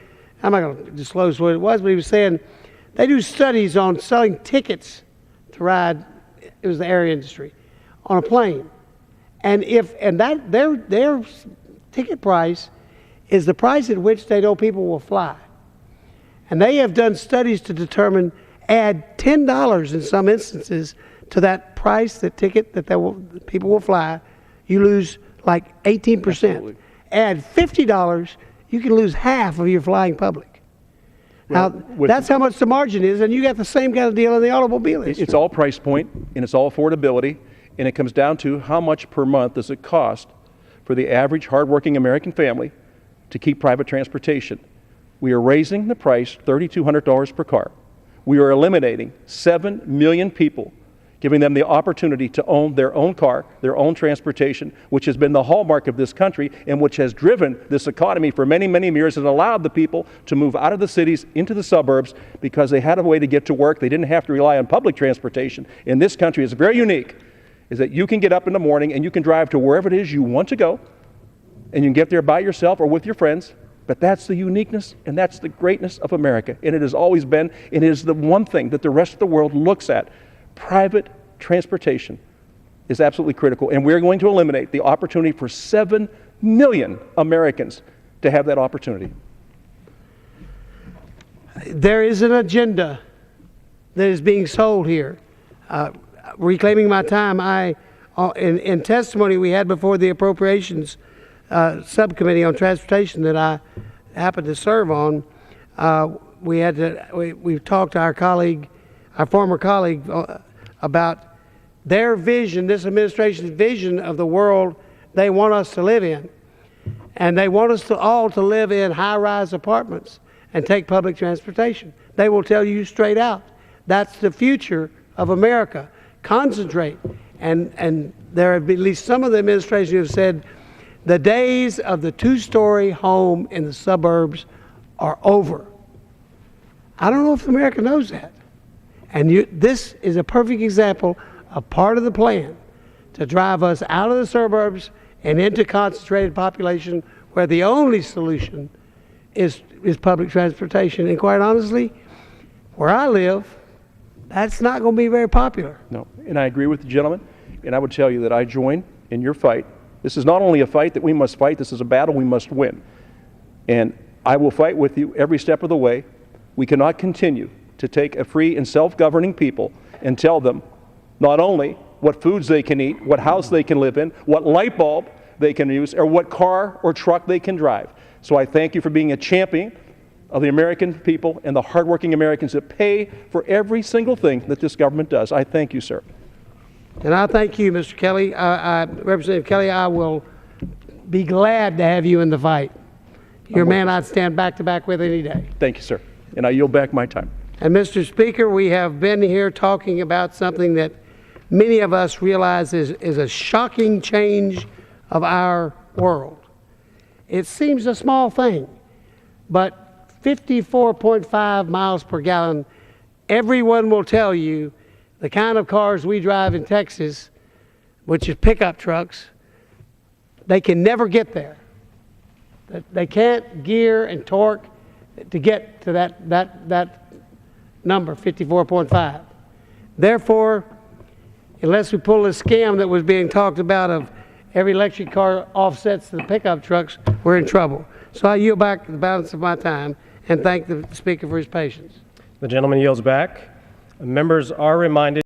I'm not going to disclose what it was, but he was saying they do studies on selling tickets to ride, it was the air industry, on a plane. And that their ticket price is the price at which they know people will fly. And they have done studies to determine, add $10 in some instances to that price, the ticket that people will fly, you lose like 18%. Absolutely. Add $50, you can lose half of your flying public. Now, that's how much the margin is, and you got the same kind of deal in the automobile industry. It's all price point, and it's all affordability, and it comes down to how much per month does it cost for the average hardworking American family to keep private transportation. We are raising the price $3,200 per car. We are eliminating 7 million people. giving them the opportunity to own their own car, their own transportation, which has been the hallmark of this country and which has driven this economy for many, many years and allowed the people to move out of the cities into the suburbs because they had a way to get to work. They didn't have to rely on public transportation. In this country, it's very unique, is that you can get up in the morning and you can drive to wherever it is you want to go, and you can get there by yourself or with your friends. But that's the uniqueness and that's the greatness of America. And it has always been, and it is the one thing that the rest of the world looks at. Private transportation is absolutely critical, and we're going to eliminate the opportunity for 7 million Americans to have that opportunity. There is an agenda that is being sold here. Reclaiming my time, in testimony we had before the Appropriations Subcommittee on Transportation that I happened to serve on, we've talked to our colleague, our former colleague, about their vision, this administration's vision of the world they want us to live in. And they want us all to live in high-rise apartments and take public transportation. They will tell you straight out, that's the future of America. Concentrate. And there have been at least some of the administration who have said the days of the two-story home in the suburbs are over. I don't know if America knows that. And this is a perfect example of part of the plan to drive us out of the suburbs and into concentrated population where the only solution is public transportation. And quite honestly, where I live, that's not going to be very popular. No, and I agree with the gentleman, and I would tell you that I join in your fight. This is not only a fight that we must fight, this is a battle we must win. And I will fight with you every step of the way. We cannot continue to take a free and self-governing people and tell them not only what foods they can eat, what house they can live in, what light bulb they can use, or what car or truck they can drive. So I thank you for being a champion of the American people and the hardworking Americans that pay for every single thing that this government does. I thank you, sir. And I thank you, Mr. Kelly. Representative Kelly, I will be glad to have you in the fight. You're a man I'd stand back to back with any day. Thank you, sir. And I yield back my time. And Mr. Speaker, we have been here talking about something that many of us realize is a shocking change of our world. It seems a small thing, but 54.5 miles per gallon, everyone will tell you the kind of cars we drive in Texas, which is pickup trucks, they can never get there. They can't gear and torque to get to that number, 54.5. Therefore, unless we pull this scam that was being talked about of every electric car offsets the pickup trucks, we're in trouble. So I yield back the balance of my time and thank the Speaker for his patience. The gentleman yields back. Members are reminded